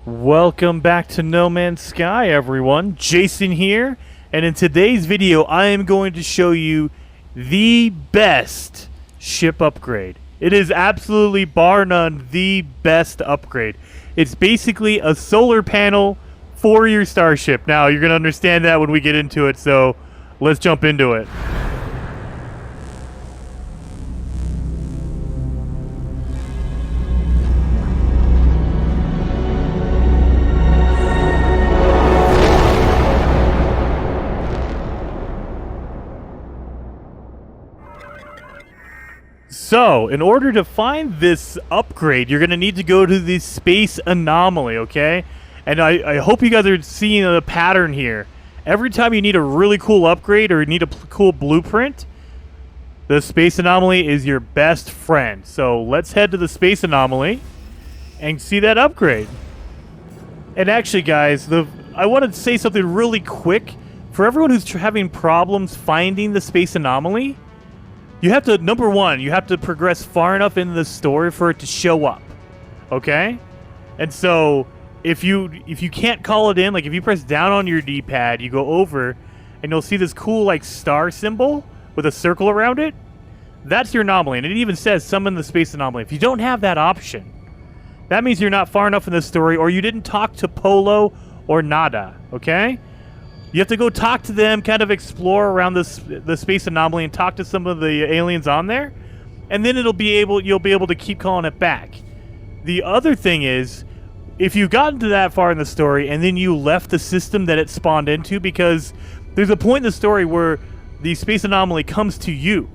Welcome back to No Man's Sky, everyone. Jason here, and in today's video I am going to show you the best ship upgrade. It is absolutely, bar none, the best upgrade. It's basically a solar panel for your starship. Now, you're going to understand that when we get into it, so let's jump into it. So, in order to find this upgrade, you're going to need to go to the Space Anomaly, okay? And I hope you guys are seeing the pattern here. Every time you need a really cool upgrade or you need a cool blueprint, the Space Anomaly is your best friend. So, let's head to the Space Anomaly and see that upgrade. And actually, guys, I want to say something really quick. For everyone who's having problems finding the Space Anomaly, you have to, number one, you have to progress far enough into the story for it to show up, okay? And so, if you can't call it in, like if you press down on your D-pad, you go over, and you'll see this cool, like, star symbol with a circle around it. That's your anomaly, and it even says summon the Space Anomaly. If you don't have that option, that means you're not far enough in the story, or you didn't talk to Polo or Nada, okay? You have to go talk to them, kind of explore around the Space Anomaly and talk to some of the aliens on there, and then you'll be able to keep calling it back. The other thing is, if you've gotten to that far in the story and then you left the system that it spawned into, because there's a point in the story where the Space Anomaly comes to you.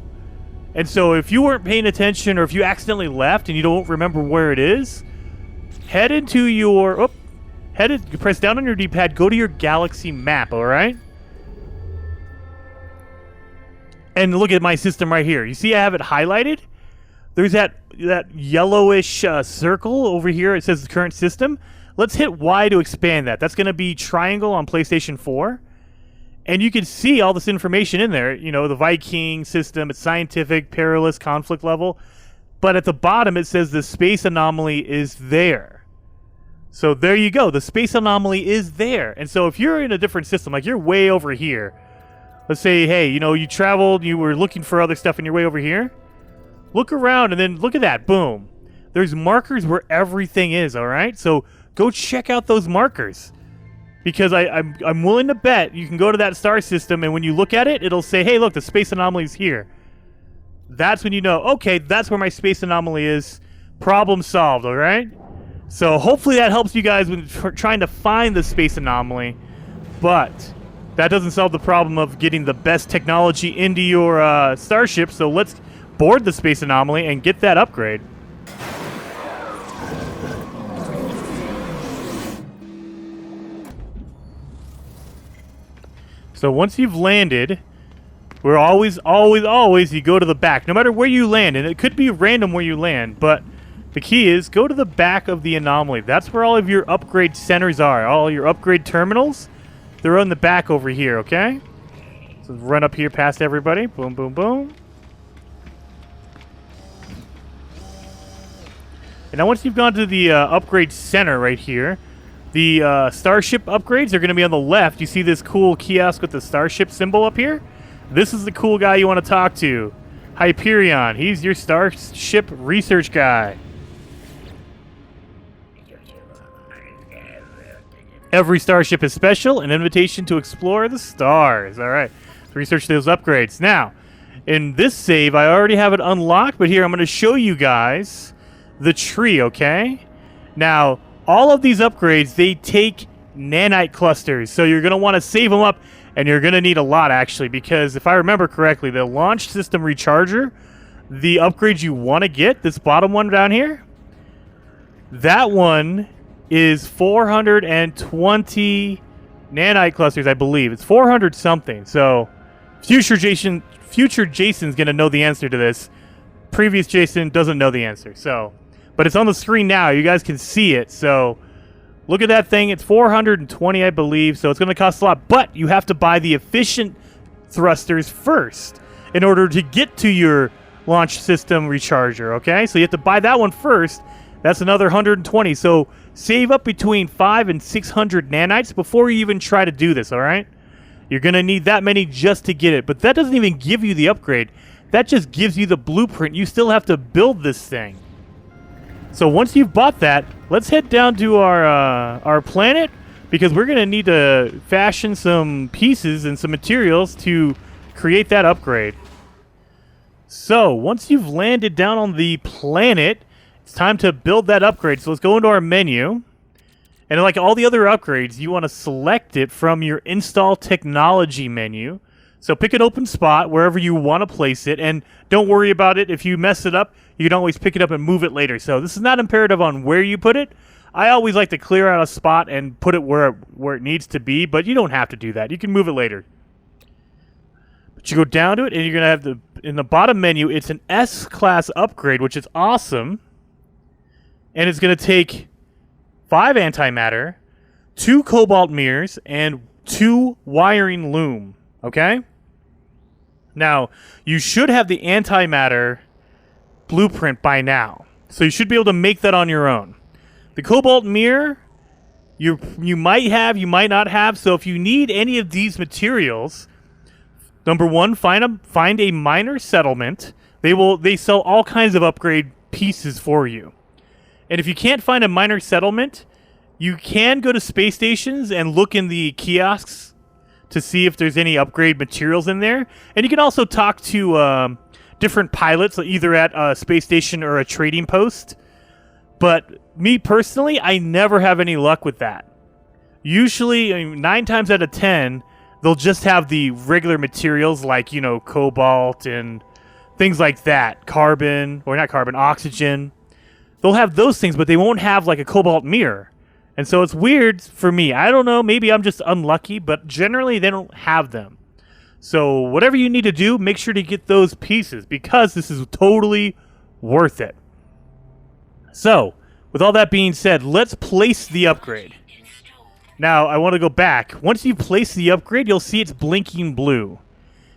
And so if you weren't paying attention or if you accidentally left and you don't remember where it is, head into your... press down on your D-pad, go to your galaxy map, alright? And look at my system right here. You see I have it highlighted? There's that yellowish circle over here. It says the current system. Let's hit Y to expand that. That's going to be triangle on PlayStation 4. And you can see all this information in there. You know, the Viking system, it's scientific, perilous, conflict level. But at the bottom it says the Space Anomaly is there. So there you go. The Space Anomaly is there. And so if you're in a different system, like you're way over here, let's say, hey, you know, you traveled, you were looking for other stuff and you're way over here. Look around and then look at that. Boom. There's markers where everything is, all right? So go check out those markers. Because I'm willing to bet you can go to that star system and when you look at it, it'll say, hey, look, the Space Anomaly is here. That's when you know, okay, that's where my Space Anomaly is. Problem solved, all right? So hopefully that helps you guys when trying to find the Space Anomaly, but that doesn't solve the problem of getting the best technology into your starship, so let's board the Space Anomaly and get that upgrade. So once you've landed, we're always, you go to the back, no matter where you land, and it could be random where you land, but the key is, go to the back of the anomaly. That's where all of your upgrade centers are. All your upgrade terminals, they're on the back over here, okay? So run up here past everybody. Boom, boom, boom. And now once you've gone to the upgrade center right here, the starship upgrades are going to be on the left. You see this cool kiosk with the starship symbol up here? This is the cool guy you want to talk to. Hyperion. He's your starship research guy. Every starship is special, an invitation to explore the stars. All right, research those upgrades. Now, in this save, I already have it unlocked, but here I'm going to show you guys the tree, okay? Now, all of these upgrades, they take nanite clusters, so you're going to want to save them up, and you're going to need a lot, actually, because if I remember correctly, the launch system recharger, the upgrades you want to get, this bottom one down here, that one is 420 nanite clusters, I believe. It's 400 something. So future Jason's gonna know the answer to this. Previous Jason doesn't know the answer. So, but it's on the screen now. You guys can see it. So look at that thing. It's 420, I believe. So it's gonna cost a lot. But you have to buy the efficient thrusters first in order to get to your launch system recharger. Okay, so you have to buy that one first. That's another 120. So save up between 5 and 600 nanites before you even try to do this, all right? You're going to need that many just to get it, but that doesn't even give you the upgrade. That just gives you the blueprint. You still have to build this thing. So once you've bought that, let's head down to our planet, because we're going to need to fashion some pieces and some materials to create that upgrade. So once you've landed down on the planet, it's time to build that upgrade. So let's go into our menu. And like all the other upgrades, you want to select it from your Install Technology menu. So pick an open spot wherever you want to place it, and don't worry about it. If you mess it up, you can always pick it up and move it later. So this is not imperative on where you put it. I always like to clear out a spot and put it where it needs to be, but you don't have to do that. You can move it later. But you go down to it, and you're going to have in the bottom menu, it's an S-class upgrade, which is awesome. And it's going to take 5 antimatter, 2 cobalt mirrors, and 2 wiring loom. Okay? Now, you should have the antimatter blueprint by now. So you should be able to make that on your own. The cobalt mirror, you might have, you might not have. So if you need any of these materials, number one, find a miner settlement. They sell all kinds of upgrade pieces for you. And if you can't find a miner settlement, you can go to space stations and look in the kiosks to see if there's any upgrade materials in there. And you can also talk to different pilots, either at a space station or a trading post. But me personally, I never have any luck with that. Usually, 9 times out of 10, they'll just have the regular materials like, cobalt and things like that. Oxygen. They'll have those things, but they won't have like a cobalt mirror. And so it's weird for me. I don't know. Maybe I'm just unlucky, but generally they don't have them. So whatever you need to do, make sure to get those pieces because this is totally worth it. So with all that being said, let's place the upgrade. Now I want to go back. Once you place the upgrade, you'll see it's blinking blue.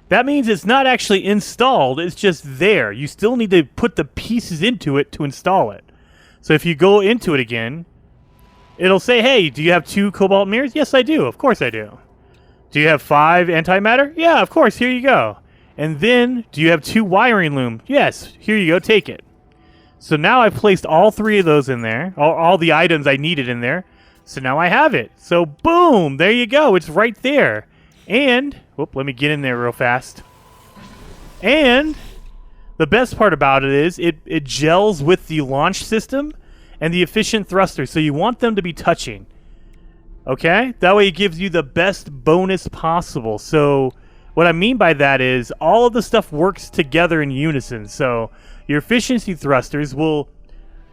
That means it's not actually installed. It's just there. You still need to put the pieces into it to install it. So if you go into it again, it'll say, hey, do you have 2 cobalt mirrors? Yes, I do. Of course I do. Do you have 5 antimatter? Yeah, of course. Here you go. And then, do you have 2 wiring loom? Yes. Here you go. Take it. So now I've placed all 3 of those in there. All the items I needed in there. So now I have it. So boom. There you go. It's right there. And, let me get in there real fast. And the best part about it is it gels with the launch system and the efficient thruster, so you want them to be touching. Okay? That way it gives you the best bonus possible. So what I mean by that is all of the stuff works together in unison. So your efficiency thrusters will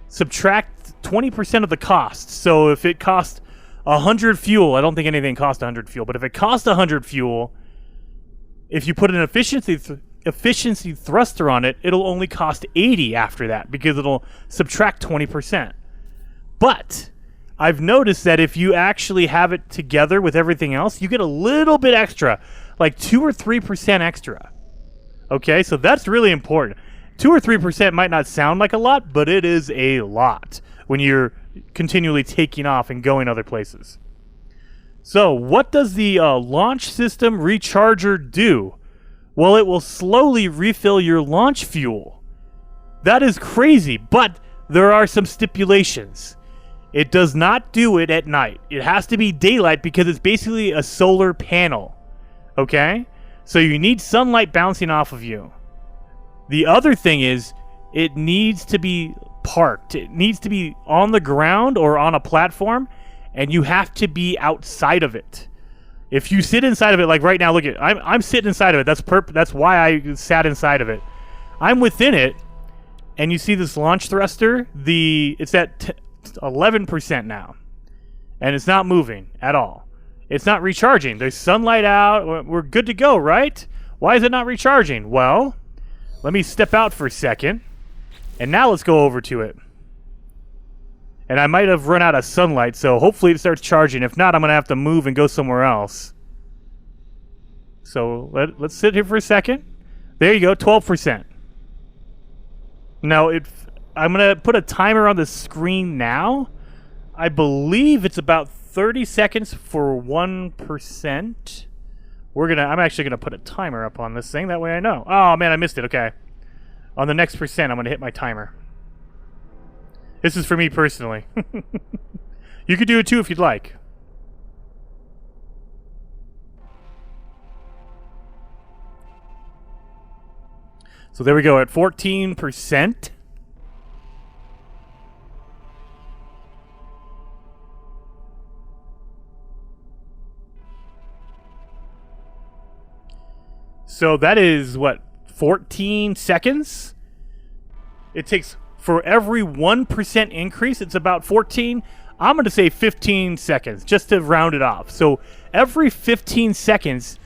subtract 20% of the cost. So if it costs 100 fuel, I don't think anything costs 100 fuel, but if it costs 100 fuel, if you put an efficiency thruster on it, it'll only cost 80 after that because it'll subtract 20%. But I've noticed that if you actually have it together with everything else, you get a little bit extra, like 2 or 3% extra. Okay, so that's really important. 2 or 3% might not sound like a lot, but it is a lot when you're continually taking off and going other places. So what does the launch system recharger do? Well, it will slowly refill your launch fuel. That is crazy, but there are some stipulations. It does not do it at night. It has to be daylight because it's basically a solar panel. Okay? So you need sunlight bouncing off of you. The other thing is, it needs to be parked. It needs to be on the ground or on a platform, and you have to be outside of it. If you sit inside of it, like right now, look at I'm sitting inside of it. That's why I sat inside of it. I'm within it, and you see this launch thruster. It's at 11% now, and it's not moving at all. It's not recharging. There's sunlight out. We're good to go, right? Why is it not recharging? Well, let me step out for a second, and now let's go over to it. And I might have run out of sunlight, so hopefully it starts charging. If not, I'm going to have to move and go somewhere else. So let's sit here for a second. There you go, 12%. Now, I'm going to put a timer on the screen now. I believe it's about 30 seconds for 1%. I'm actually gonna put a timer up on this thing. That way I know. Oh man, I missed it. Okay. On the next percent, I'm gonna hit my timer. This is for me personally. You could do it too if you'd like. So there we go at 14%. So that is what, 14 seconds? It takes, for every 1% increase, it's about 14. I'm going to say 15 seconds just to round it off. So every 15 seconds,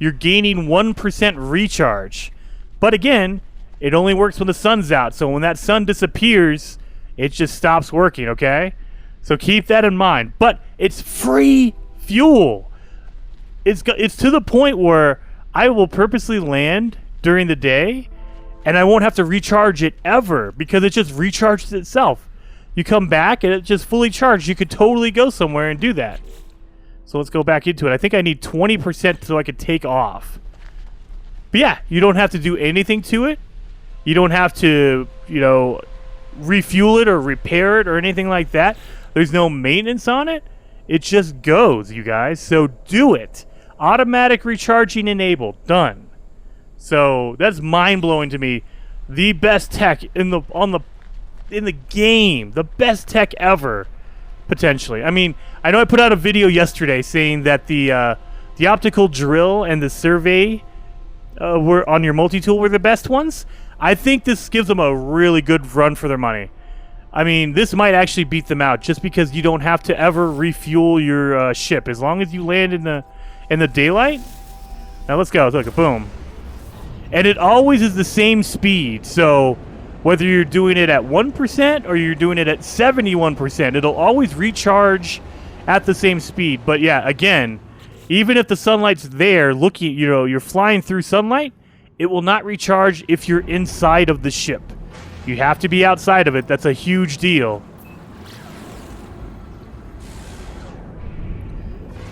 you're gaining 1% recharge. But again, it only works when the sun's out. So when that sun disappears, it just stops working, okay? So keep that in mind. But it's free fuel. It's to the point where I will purposely land during the day, and I won't have to recharge it ever because it just recharges itself. You come back, and it just fully charged. You could totally go somewhere and do that. So let's go back into it. I think I need 20% so I could take off. But yeah, you don't have to do anything to it. You don't have to, refuel it or repair it or anything like that. There's no maintenance on it. It just goes, you guys. So do it. Automatic recharging enabled. Done. So that's mind-blowing to me. The best tech in the game. The best tech ever, potentially. I mean, I know I put out a video yesterday saying that the optical drill and the survey were on your multi-tool were the best ones. I think this gives them a really good run for their money. I mean, this might actually beat them out just because you don't have to ever refuel your ship as long as you land in the daylight. Now let's go. Look, boom. And it always is the same speed. So whether you're doing it at 1% or you're doing it at 71%, it'll always recharge at the same speed. But yeah, again, even if the sunlight's there, looking, you're flying through sunlight, it will not recharge if you're inside of the ship. You have to be outside of it. That's a huge deal.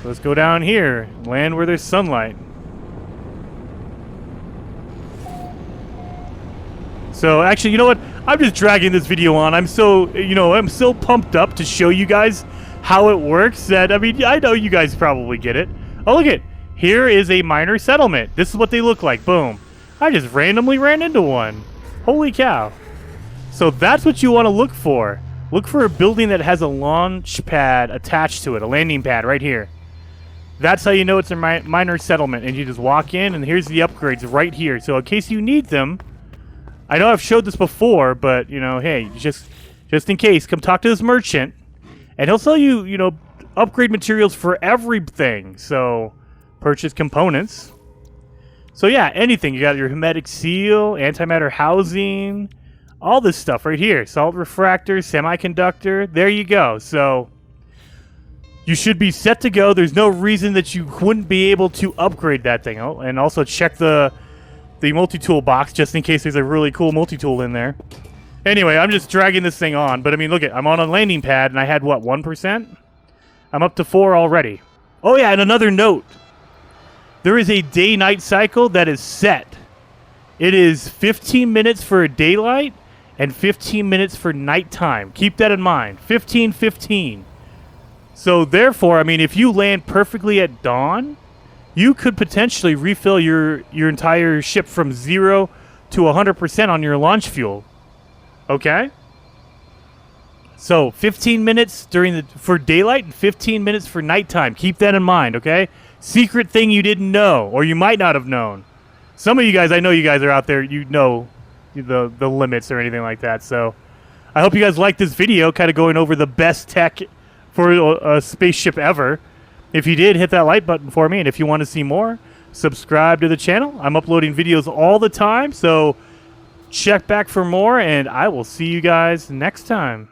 So let's go down here, land where there's sunlight. So actually, you know what? I'm just dragging this video on. I'm so pumped up to show you guys how it works that, I know you guys probably get it. Oh, look it. Here is a minor settlement. This is what they look like. Boom. I just randomly ran into one. Holy cow. So that's what you want to look for. Look for a building that has a launch pad attached to it, a landing pad right here. That's how you know it's a minor settlement. And you just walk in, and here's the upgrades right here. So in case you need them, I know I've showed this before, but, hey, just in case, come talk to this merchant, and he'll sell you, upgrade materials for everything. So purchase components. So yeah, anything. You got your hermetic seal, antimatter housing, all this stuff right here. Salt refractor, semiconductor. There you go. So you should be set to go. There's no reason that you wouldn't be able to upgrade that thing. Oh, and also check the multi-tool box just in case there's a really cool multi-tool in there. Anyway, I'm just dragging this thing on. But I mean, look at, I'm on a landing pad and I had what, 1%? I'm up to 4 already. Oh yeah, and another note. There is a day-night cycle that is set. It is 15 minutes for daylight and 15 minutes for nighttime. Keep that in mind. 15-15. So therefore, I mean, if you land perfectly at dawn, you could potentially refill your entire ship from 0 to 100% on your launch fuel. Okay? So 15 minutes for daylight and 15 minutes for nighttime. Keep that in mind, okay? Secret thing you didn't know, or you might not have known. Some of you guys, I know you guys are out there, you know the limits or anything like that. So I hope you guys like this video, kind of going over the best tech for a spaceship ever. If you did, hit that like button for me. And if you want to see more, subscribe to the channel. I'm uploading videos all the time, so check back for more, and I will see you guys next time.